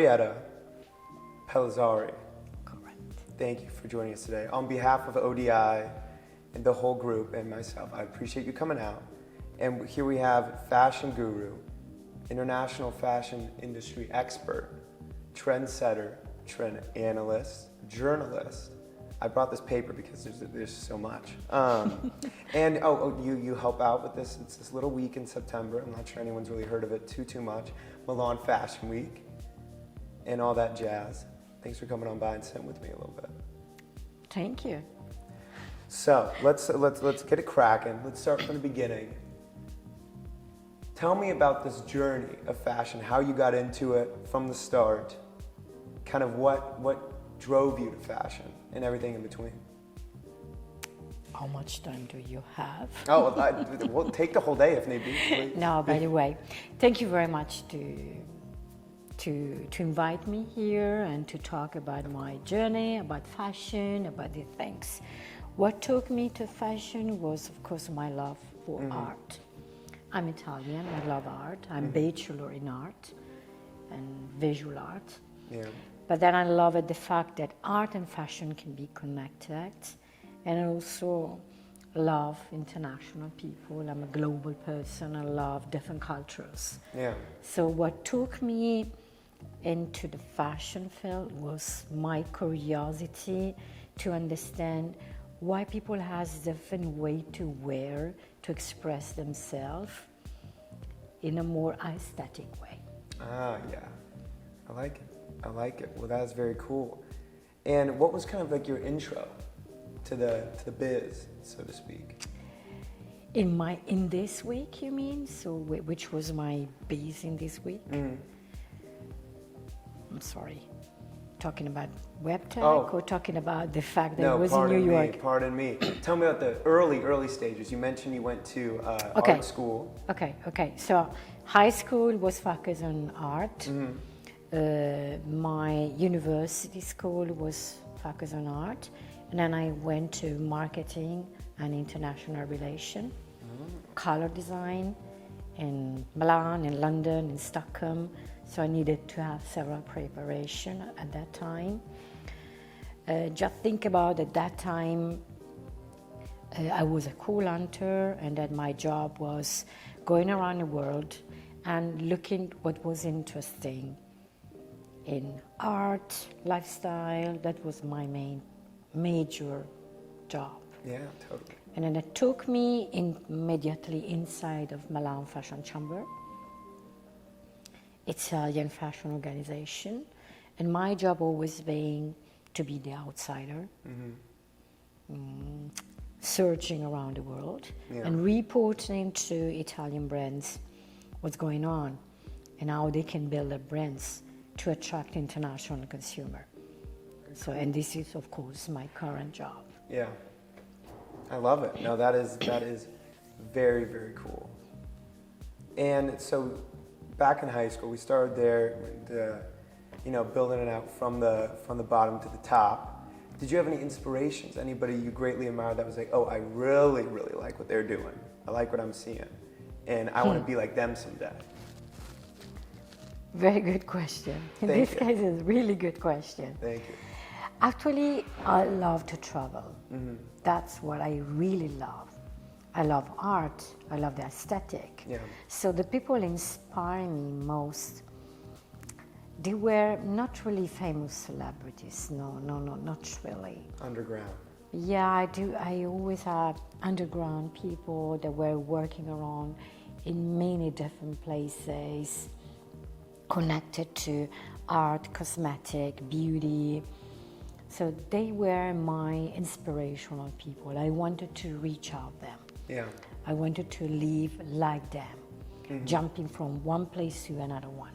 Orietta Pelizzari. Correct. Thank you for joining us today. On behalf of ODI and the whole group and myself, I appreciate you coming out. And here we have fashion guru, international fashion industry expert, trendsetter, trend analyst, journalist. I brought this paper because there's so much. And you help out with this. It's this little week in September. I'm not sure anyone's really heard of it too much. Milan Fashion Week and all that jazz. Thanks for coming on by and sitting with me a little bit. Thank you. So let's get it cracking. Let's start from the beginning. Tell me about this journey of fashion, how you got into it from the start, kind of what drove you to fashion and everything in between. How much time do you have? Oh, we'll take the whole day if need be. Please. No, by the way, thank you very much to invite me here and to talk about my journey, about fashion, about the things. What took me to fashion was, of course, my love for art. I'm Italian, I love art. I'm bachelor in art and visual art. Yeah. But then I love the fact that art and fashion can be connected. And I also love international people. I'm a global person. I love different cultures. Yeah. So what took me into the fashion field was my curiosity to understand why people have different way to wear, to express themselves in a more aesthetic way. Ah, yeah. I like it. I like it. Well, that's very cool. And what was kind of like your intro to the biz, so to speak? In this week, you mean? So which was my base in this week? I'm sorry. Talking about WebTech or talking about the fact that it was in New York? Pardon me. Tell me about the early stages. You mentioned you went to art school. Okay. So high school was focused on art. My university school was focused on art. And then I went to marketing and international relations, color design in Milan, in London, in Stockholm. So I needed to have several preparation at that time. Just think about at that time, I was a cool hunter, and that my job was going around the world and looking what was interesting in art, lifestyle. That was my major job. Yeah, totally. And then it took me immediately inside of Milan Fashion Chamber, Italian fashion organization, and my job always being to be the outsider, searching around the world and reporting to Italian brands what's going on and how they can build their brands to attract international consumer. So, and this is of course my current job. Yeah, I love it. No, that is very, very cool. And so, back in high school, we started there, building it out from the bottom to the top. Did you have any inspirations? Anybody you greatly admired that was like, oh, I really, really like what they're doing. I like what I'm seeing, and I want to be like them someday. Very good question. In this case, it's a really good question. Thank you. Actually, I love to travel. That's what I really love. I love art. I love the aesthetic. Yeah. So the people inspire me most, they were not really famous celebrities. No, not really. Underground. Yeah, I do. I always had underground people that were working around in many different places, connected to art, cosmetic, beauty. So they were my inspirational people. I wanted to reach out them. Yeah. I wanted to live like them, jumping from one place to another one.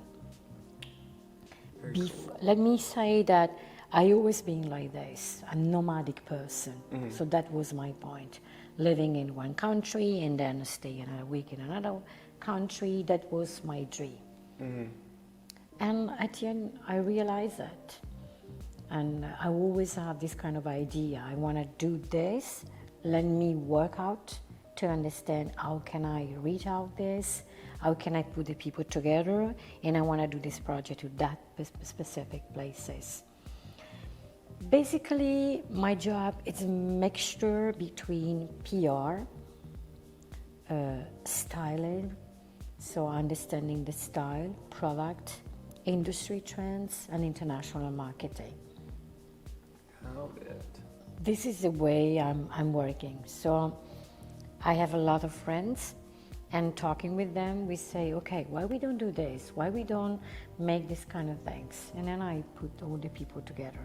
Let me say that I always been like this, a nomadic person. So that was my point. Living in one country and then stay another week in another country, that was my dream. And at the end, I realized that. And I always have this kind of idea. I want to do this. Let me work out to understand how can I reach out this, how can I put the people together, and I want to do this project to that specific places. Basically, my job is a mixture between PR, styling, so understanding the style, product, industry trends, and international marketing. Got it. This is the way I'm working. So I have a lot of friends, and talking with them, we say, okay, why we don't do this? Why we don't make this kind of things? And then I put all the people together.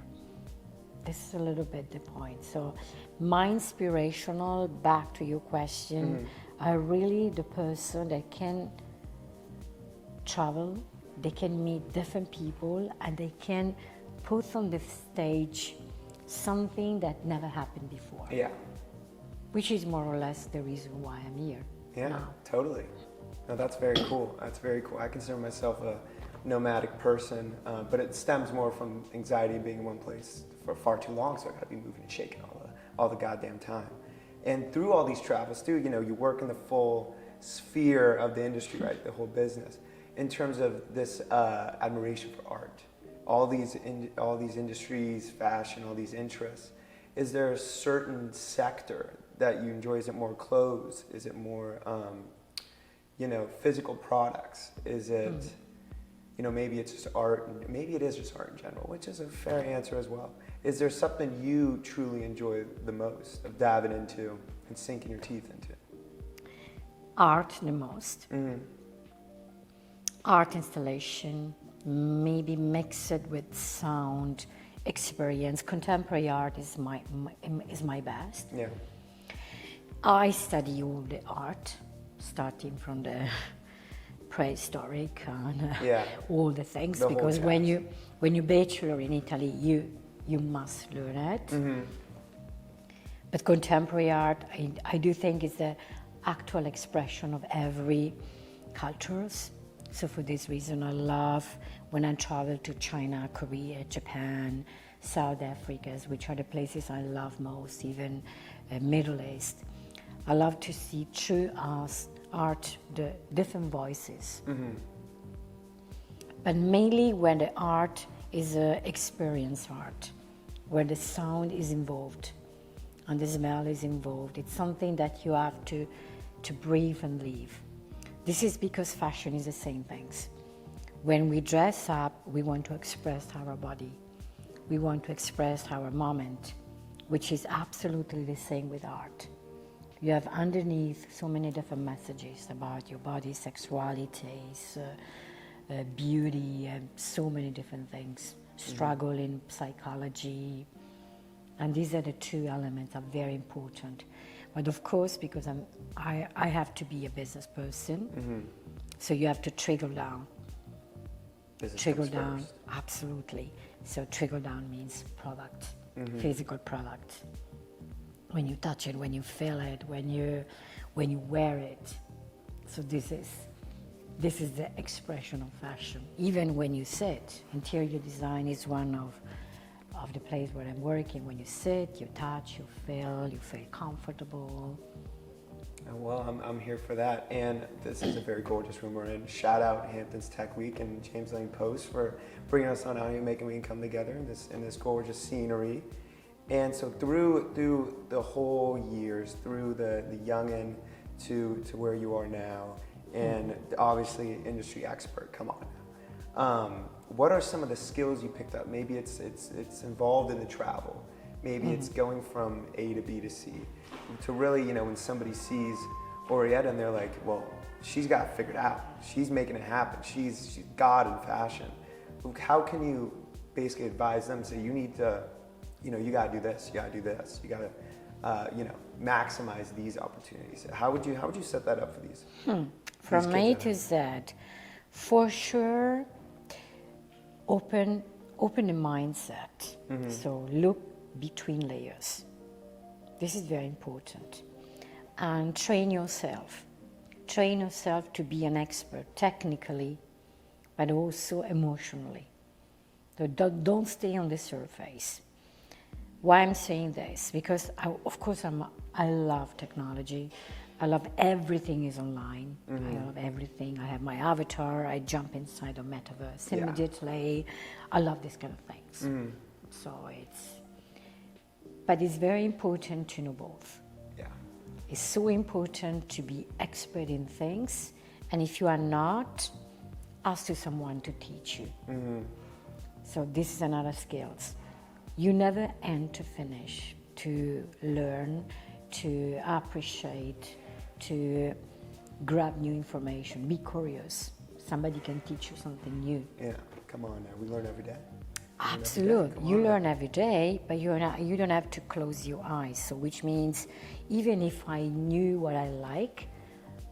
This is a little bit the point. So my inspirational, back to your question, are really the person that can travel, they can meet different people, and they can put on the stage something that never happened before. Yeah. Which is more or less the reason why I'm here. Yeah, now. totally. No, that's very cool. That's very cool. I consider myself a nomadic person, but it stems more from anxiety of being in one place for far too long, so I gotta be moving and shaking all the goddamn time. And through all these travels, too, you know, you work in the full sphere of the industry, right, the whole business. In terms of this admiration for art, all these industries, fashion, all these interests, is there a certain sector that you enjoy? Is it more clothes? Is it more, you know, physical products? Is it, you know, maybe it's just art, and maybe it is just art in general, which is a fair answer as well. Is there something you truly enjoy the most of diving into and sinking your teeth into? Art the most. Art installation, maybe mix it with sound, experience. Contemporary art is my best. Yeah. I study all the art, starting from the prehistoric and all the things, The because whole when you bachelor in Italy, you must learn it. But contemporary art, I do think is the actual expression of every cultures. So for this reason, I love when I travel to China, Korea, Japan, South Africa, which are the places I love most, even Middle East. I love to see true art, the different voices. But mainly when the art is experience art, where the sound is involved and the smell is involved. It's something that you have to breathe and live. This is because fashion is the same things. When we dress up, we want to express our body. We want to express our moment, which is absolutely the same with art. You have underneath so many different messages about your body, sexualities, beauty, and so many different things. Struggle in psychology. And these are the two elements that are very important. But of course, because I have to be a business person, so you have to trickle down. Trickle down, first. Absolutely. So trickle down means product, physical product. When you touch it, when you feel it, when you wear it. So this is the expression of fashion. Even when you sit, interior design is one of the place where I'm working. When you sit, you touch, you feel comfortable. Well, I'm here for that, and this is a very gorgeous room we're in. Shout out Hamptons Tech Week and James Lane Post for bringing us on out here, making we can come together in this gorgeous scenery. And so through the whole years, through the youngin' to where you are now, and obviously industry expert, come on. What are some of the skills you picked up? Maybe it's involved in the travel. Maybe it's going from A to B to C. To really, you know, when somebody sees Orietta and they're like, well, she's got it figured out. She's making it happen. She's God in fashion. How can you basically advise them, say, you need to, you know, you got to do this, you got to do this, you got to, you know, maximize these opportunities. How would you set that up for these? From A to Z, for sure, open the mindset. So look between layers. This is very important. And train yourself. Train yourself to be an expert technically, but also emotionally. So don't stay on the surface. Why I'm saying this? Because I love technology. I love everything is online. I love everything. I have my avatar. I jump inside a metaverse immediately. I love this kind of things. So but it's very important to know both. Yeah. It's so important to be expert in things, and if you are not, ask to someone to teach you. So this is another skills. You never end to finish, to learn, to appreciate, to grab new information, be curious. Somebody can teach you something new. Yeah, come on now, we learn every day. Absolutely, you learn every day, but you don't have to close your eyes. So which means, even if I knew what I like,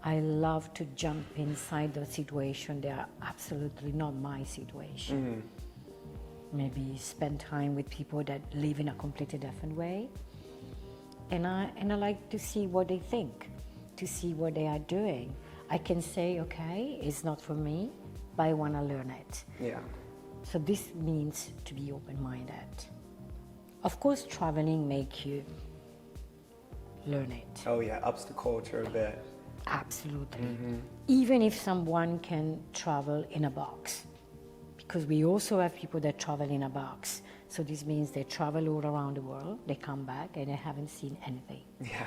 I love to jump inside the situation. They are absolutely not my situation. Maybe spend time with people that live in a completely different way. And I like to see what they think, to see what they are doing. I can say, okay, it's not for me, but I want to learn it. Yeah. So this means to be open-minded. Of course, traveling makes you learn it. Oh yeah, ups the culture a bit. Absolutely. Even if someone can travel in a box, because we also have people that travel in a box. So this means they travel all around the world, they come back and they haven't seen anything. Yeah.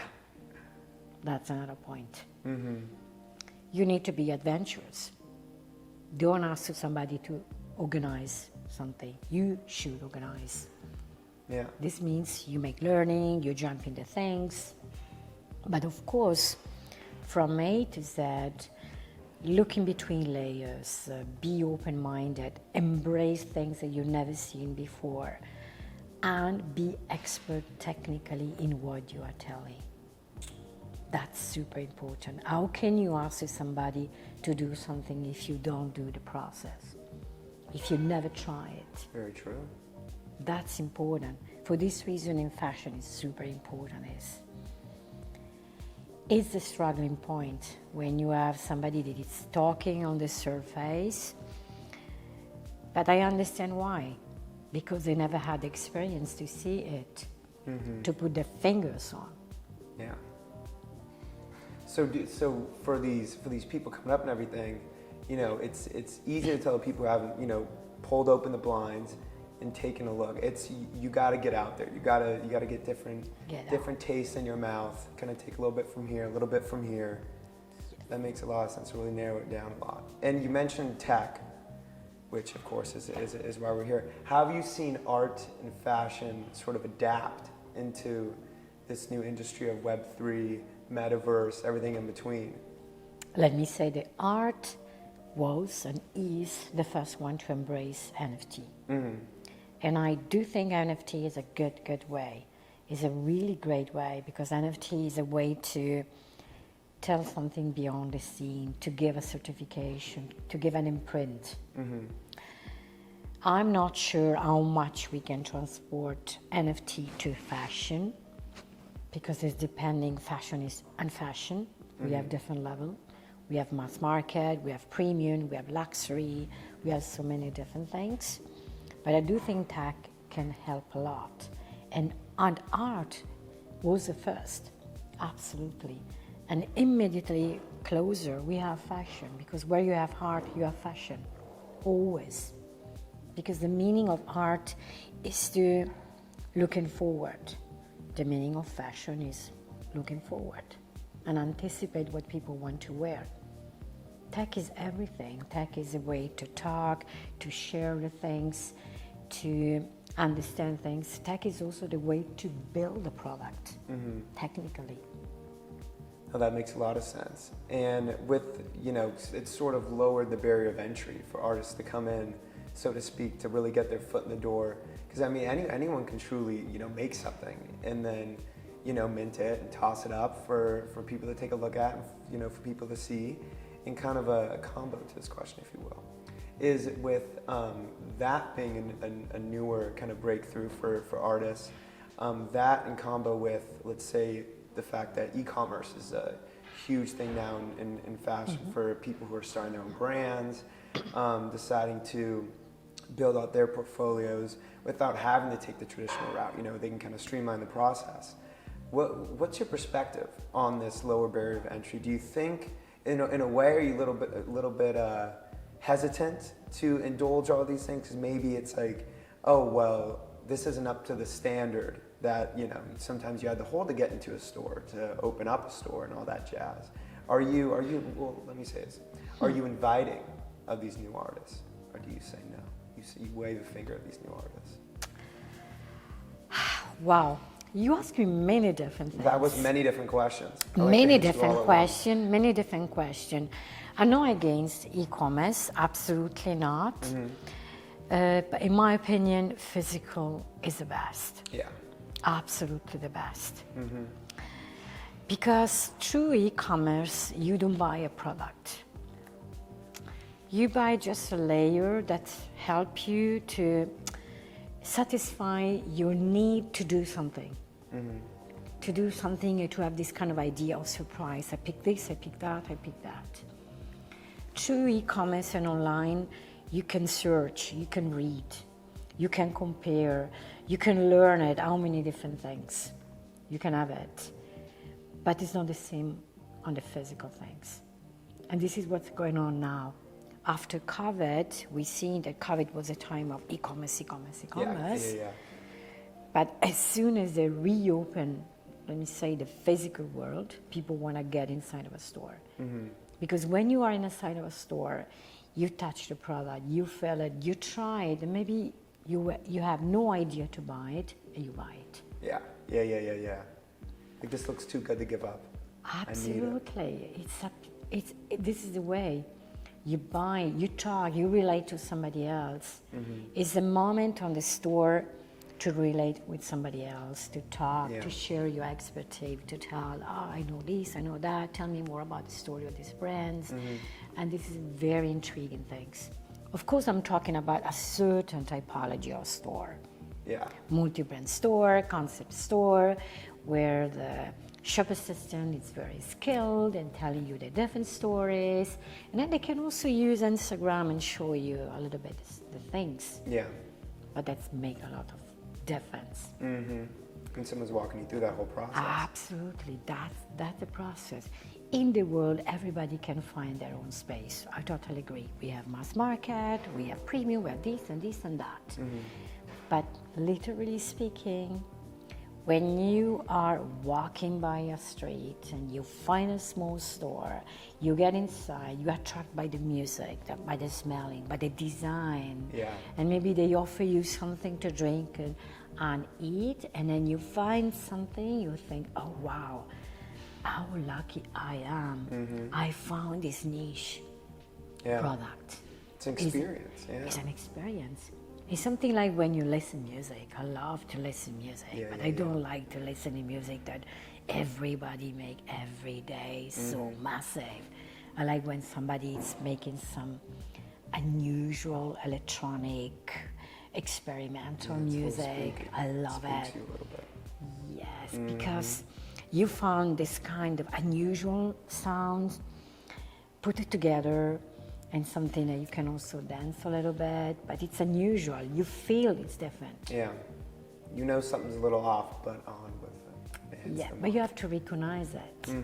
That's another point. You need to be adventurous. Don't ask somebody to organize something. You should organize. Yeah. This means you make learning, you jump into things. But of course, from A to Z, look in between layers, be open-minded, embrace things that you've never seen before, and be expert technically in what you are telling. That's super important. How can you ask somebody to do something if you don't do the process? If you never try it? Very true. That's important. For this reason, in fashion, it's super important. It's the struggling point when you have somebody that is talking on the surface, but I understand why. Because they never had the experience to see it, to put their fingers on. Yeah. So for these people coming up and everything, you know, it's easy to tell people who haven't, you know, pulled open the blinds and taken a look. You got to get out there. You got to get different tastes in your mouth. Kind of take a little bit from here, a little bit from here. That makes a lot of sense to really narrow it down a lot. And you mentioned tech, which of course is why we're here. How have you seen art and fashion sort of adapt into this new industry of Web3, metaverse, everything in between? Let me say the art was and is the first one to embrace NFT. And I do think NFT is a good way. It's a really great way, because NFT is a way to tell something beyond the scene, to give a certification, to give an imprint. I'm not sure how much we can transport NFT to fashion, because it's depending, fashion is unfashion. We have different level. We have mass market, we have premium, we have luxury, we have so many different things. But I do think tech can help a lot. And art was the first, absolutely. And immediately closer, we have fashion, because where you have art, you have fashion, always. Because the meaning of art is to looking forward. The meaning of fashion is looking forward and anticipate what people want to wear. Tech is everything. Tech is a way to talk, to share the things, to understand things. Tech is also the way to build a product, technically. Well, that makes a lot of sense. And with, you know, it's sort of lowered the barrier of entry for artists to come in, so to speak, to really get their foot in the door. Because I mean, anyone can truly, you know, make something and then, you know, mint it and toss it up for people to take a look at, and, you know, for people to see. And kind of a combo to this question, if you will, is with that being a newer kind of breakthrough for artists, that in combo with, let's say, the fact that e-commerce is a huge thing now in fashion for people who are starting their own brands, deciding to build out their portfolios without having to take the traditional route. You know, they can kind of streamline the process. What's your perspective on this lower barrier of entry? Do you think, in a way, are you a little bit hesitant to indulge all these things? Because maybe it's like, oh well, this isn't up to the standard that sometimes you had to hold to get into a store, to open up a store and all that jazz. Are you? Well, let me say this: are you inviting of these new artists, or do you say no? You wave a finger at these new artists. Wow. You asked me many different things. That was many different questions. Many different questions. I'm not against e-commerce, absolutely not. But in my opinion, physical is the best. Yeah. Absolutely the best. Because through e-commerce, you don't buy a product. You buy just a layer that helps you to satisfy your need to do something. To do something and to have this kind of idea of surprise. I pick this, I pick that, I pick that. Through e-commerce and online, you can search, you can read, you can compare, you can learn it, how many different things. You can have it. But it's not the same on the physical things. And this is what's going on now. After COVID, we see that COVID was a time of e-commerce. Yeah. But as soon as they reopen, let me say, the physical world, people want to get inside of a store. Because when you are inside of a store, you touch the product, you feel it, you try it, and maybe you have no idea to buy it, and you buy it. Yeah. Like, this looks too good to give up. Absolutely. This is the way. You buy, you talk, you relate to somebody else. It's the moment on the store to relate with somebody else, to talk, to share your expertise, to tell, I know this, I know that, tell me more about the story of these brands. And this is very intriguing things. Of course, I'm talking about a certain typology of store. Yeah. Multi-brand store, concept store, where the shop assistant is very skilled in telling you the different stories. And then they can also use Instagram and show you a little bit the things. Yeah. But that's make a lot of difference. And someone's walking you through that whole process. Absolutely, that's the process. In the world, everybody can find their own space. I totally agree. We have mass market, we have premium, we have this and that. But literally speaking, when you are walking by a street and you find a small store, you get inside, you are attracted by the music, by the smelling, by the design. Yeah. And maybe they offer you something to drink and eat, and then you find something, you think, oh wow, how lucky I am. I found this niche product. It's an experience. It's an experience. It's something like when you listen music. I love to listen music, but I don't like to listen to music that everybody make every day so massive. I like when somebody is making some unusual electronic experimental music. I love it. Yes, because you found this kind of unusual sounds, put it together, and something that you can also dance a little bit, but it's unusual. You feel it's different. Yeah. You know something's a little off, but on with it. Yeah, but you have to recognize it.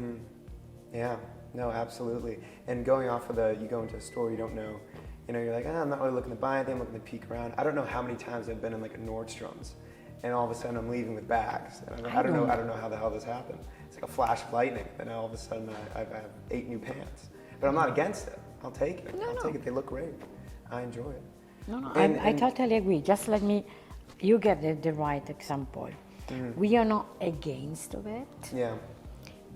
Yeah, no, absolutely. And going off of you go into a store, you don't know, you're like, I'm not really looking to buy anything, I'm looking to peek around. I don't know how many times I've been in like a Nordstrom's, and all of a sudden I'm leaving with bags. And I don't know how the hell this happened. It's like a flash of lightning, and all of a sudden I have 8 new pants. But I'm not against it. I'll take it. I'll take it. They look great. I enjoy it. I totally agree. Just let me, you get the right example. We are not against of it. Yeah.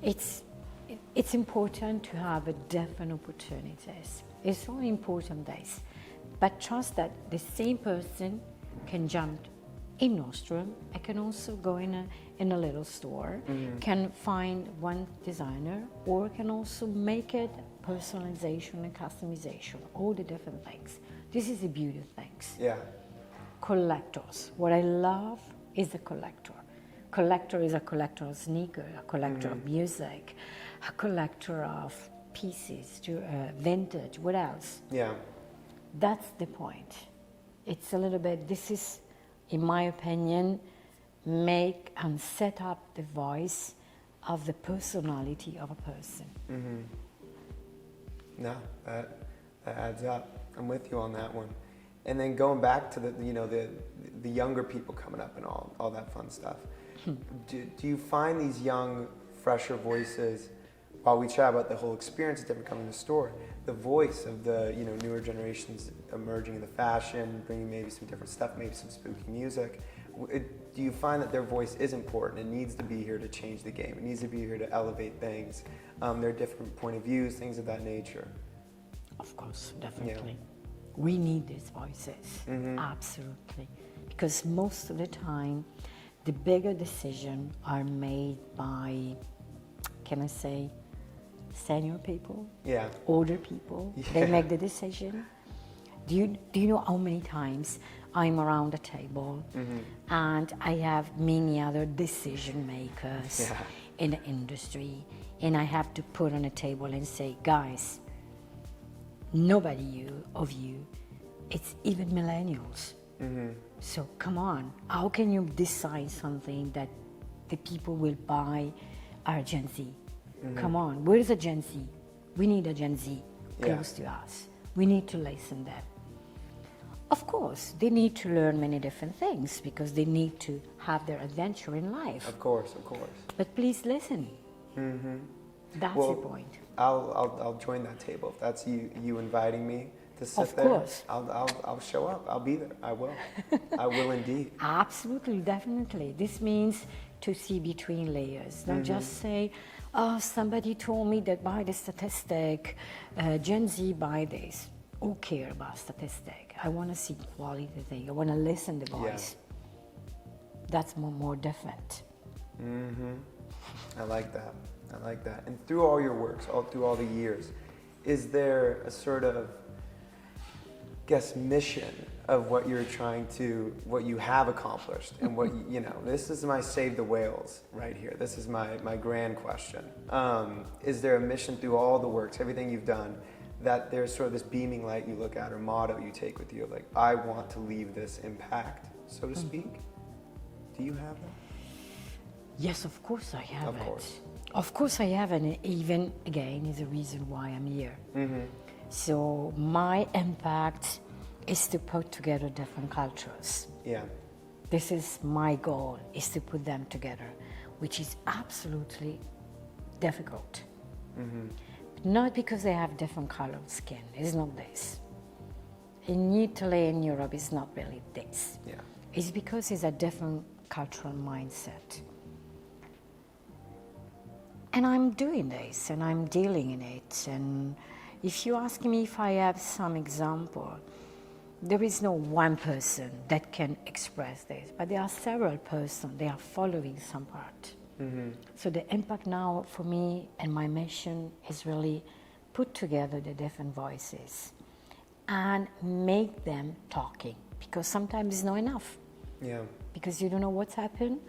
It's important to have a different opportunities. It's so important this. But trust that the same person can jump in Nordstrom. I can also go in a little store, can find one designer, or can also make it personalization and customization, all the different things. This is the beauty of things. Yeah. Collectors. What I love is the collector. Collector is a collector of sneakers, a collector of music, a collector of pieces, vintage, what else? Yeah. That's the point. It's a little bit, this is, in my opinion, make and set up the voice of the personality of a person. No, that adds up. I'm with you on that one. And then going back to the younger people coming up and all that fun stuff. Do you find these young, fresher voices, while we chat about the whole experience of different coming to the store, the voice of the newer generations emerging in the fashion, bringing maybe some different stuff, maybe some spooky music, do you find that their voice is important? It needs to be here to change the game. It needs to be here to elevate things. Their different point of views, things of that nature. Of course, definitely. We need these voices, absolutely. Because most of the time, the bigger decisions are made by, can I say, senior people, older people. They make the decision. Do you know how many times I'm around a table and I have many other decision makers in the industry, and I have to put on a table and say, guys, nobody of you, it's even millennials. So come on, how can you decide something that the people will buy are Gen Z? Come on, where's a Gen Z? We need a Gen Z close to us. We need to listen them. Of course, they need to learn many different things because they need to have their adventure in life. Of course, of course. But please listen. That's the point. I'll join that table. If that's you inviting me to sit there, course. I'll show up. I'll be there. I will. I will indeed. Absolutely, definitely. This means to see between layers. Don't just say, oh, somebody told me that by the statistic, Gen Z buy this. Who care about statistic? I want to see quality thing. I want to listen to the voice. That's more different. I like that. I like that. And through all your works, through all the years, is there a sort of, mission of what you're what you have accomplished, and what this is my save the whales right here. This is my grand question. Is there a mission through all the works, everything you've done, that there's sort of this beaming light you look at, or motto you take with you, like, I want to leave this impact, so to speak? Do you have that? Yes, of course I have Of course. Of course I have, and even, again, is a reason why I'm here. So my impact is to put together different cultures. This is my goal, is to put them together, which is absolutely difficult. Not because they have different color of skin, it's not this. In Italy and Europe, it's not really this. It's because it's a different cultural mindset. And I'm doing this, and I'm dealing in it. And if you ask me if I have some example, there is no one person that can express this, but there are several persons, they are following some part. So the impact now for me and my mission is really put together the different voices and make them talking, because sometimes it's not enough. Because you don't know what's happened.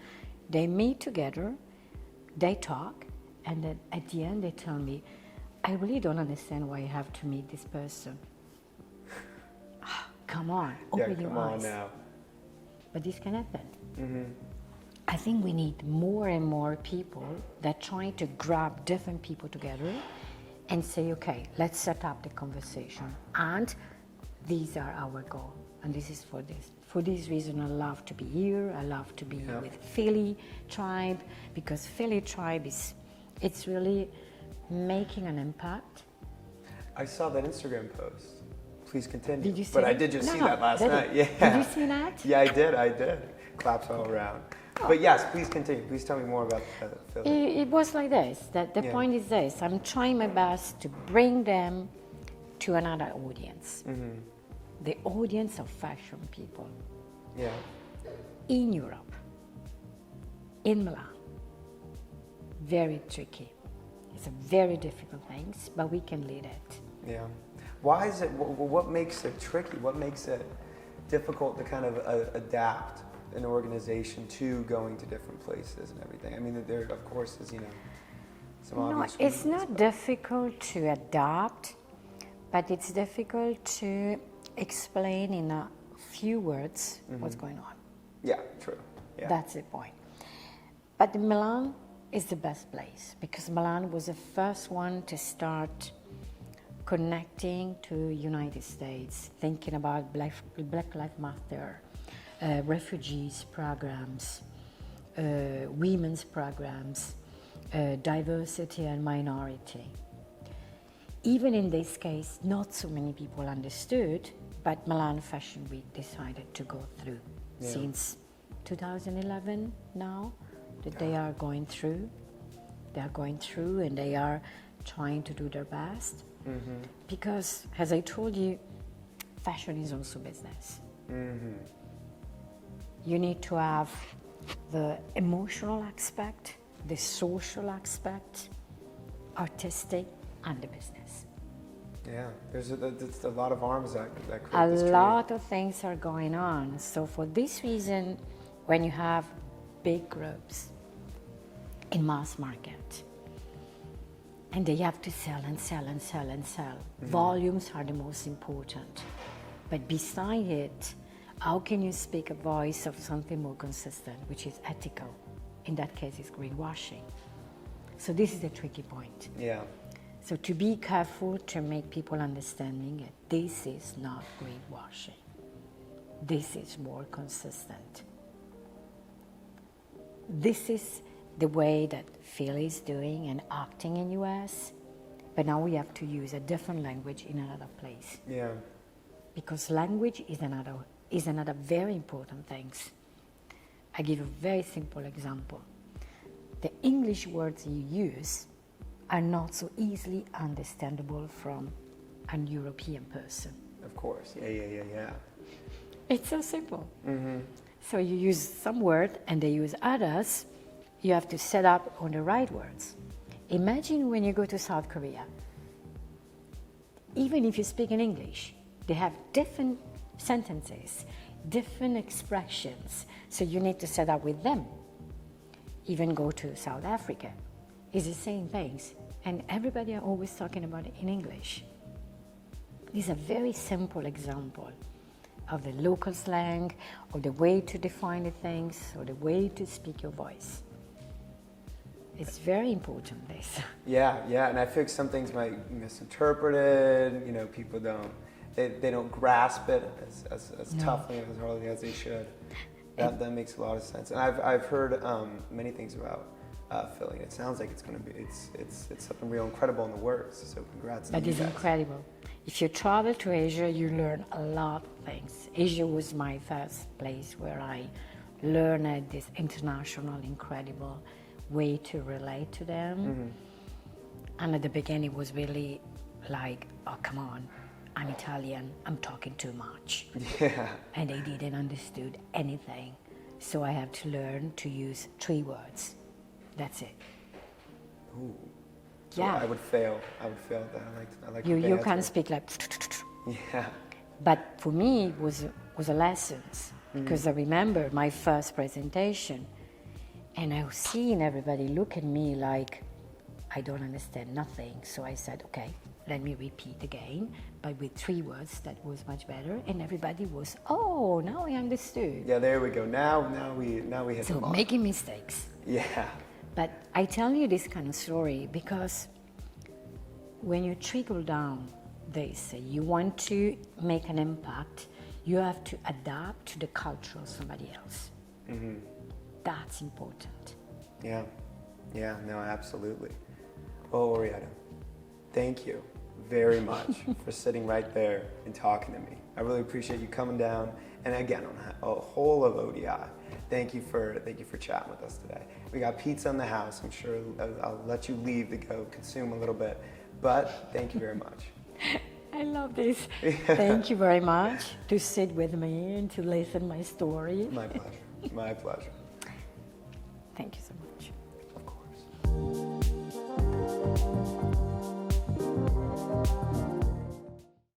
They meet together, they talk, and then at the end they tell me, I really don't understand why I have to meet this person. Come on, open your eyes. On now. But this can happen. I think we need more and more people that try to grab different people together and say, okay, let's set up the conversation. And these are our goal. And this is for this. For this reason, I love to be here. I love to be with Philly Tribe, because Philly Tribe it's really making an impact. I saw that Instagram post. Please continue. Did you see But it? I did just see that last night. Did you see that? Yeah, I did. Claps all around. But yes, please continue. Please tell me more about Philly. It was like this. That the point is this. I'm trying my best to bring them to another audience. The audience of fashion people. In Europe. In Milan. Very tricky. It's a very difficult thing, but we can lead it. Why is it, what makes it tricky? What makes it difficult to kind of adapt an organization to going to different places and everything? I mean, there, of course, is, some obvious No, it's reasons, not difficult to adapt, but it's difficult to explain in a few words what's going on. Yeah, true. Yeah. That's the point. But Milan is the best place because Milan was the first one to start connecting to United States, thinking about Black Lives Matter, refugees programs, women's programs, diversity and minority. Even in this case, not so many people understood, but Milan Fashion Week decided to go through since 2011 now, that they are going through. They are going through and they are trying to do their best. Because, as I told you, fashion is also business. You need to have the emotional aspect, the social aspect, artistic, and the business. Yeah, there's a lot of arms that create A this lot of things are going on. So for this reason, when you have big groups in mass market, and they have to sell and sell and sell and sell, volumes are the most important. But beside it, how can you speak a voice of something more consistent, which is ethical? In that case, it's greenwashing. So this is the tricky point. Yeah. So to be careful to make people understanding it, this is not greenwashing. This is more consistent. This is the way that Phil is doing and acting in US, but now we have to use a different language in another place. Yeah. Because language is another very important thing. I give a very simple example. The English words you use are not so easily understandable from an European person. Of course. Yeah. It's so simple. So you use some word and they use others. You have to set up on the right words. Imagine when you go to South Korea. Even if you speak in English, they have different sentences, different expressions. So you need to set up with them. Even go to South Africa. It's the same things. And everybody are always talking about it in English. This is a very simple example of the local slang, or the way to define the things, or the way to speak your voice. It's very important, this. Yeah, and I think some things might be misinterpreted. You know, people they don't grasp it as toughly, as hardly as they should. That makes a lot of sense. And I've heard many things about Philly. It sounds like it's going to be it's something real incredible in the works. So congrats. That is incredible. If you travel to Asia, you learn a lot of things. Asia was my first place where I learned this international, incredible way to relate to them. And at the beginning, it was really like, oh, come on, I'm Italian, I'm talking too much. Yeah. And they didn't understood anything. So I have to learn to use 3 words. That's it. Ooh. Yeah. I would fail at that. I like You can speak like... Yeah. But for me, it was a lesson. Because I remember my first presentation, and I was seeing everybody look at me like, I don't understand nothing. So I said, okay, let me repeat again, but with 3 words. That was much better, and everybody was, oh, now I understood. Yeah, there we go. Now we hit the So mark. making mistakes. Yeah. But I tell you this kind of story because when you trickle down this, you want to make an impact, you have to adapt to the culture of somebody else. That's important. Yeah, no, absolutely. Well, Orietta, thank you very much for sitting right there and talking to me. I really appreciate you coming down. And again, on a whole of ODI, thank you for chatting with us today. We got pizza in the house. I'm sure I'll let you leave to go consume a little bit, but thank you very much. I love this. Thank you very much to sit with me and to listen my story. My pleasure. My pleasure. Thank you so much.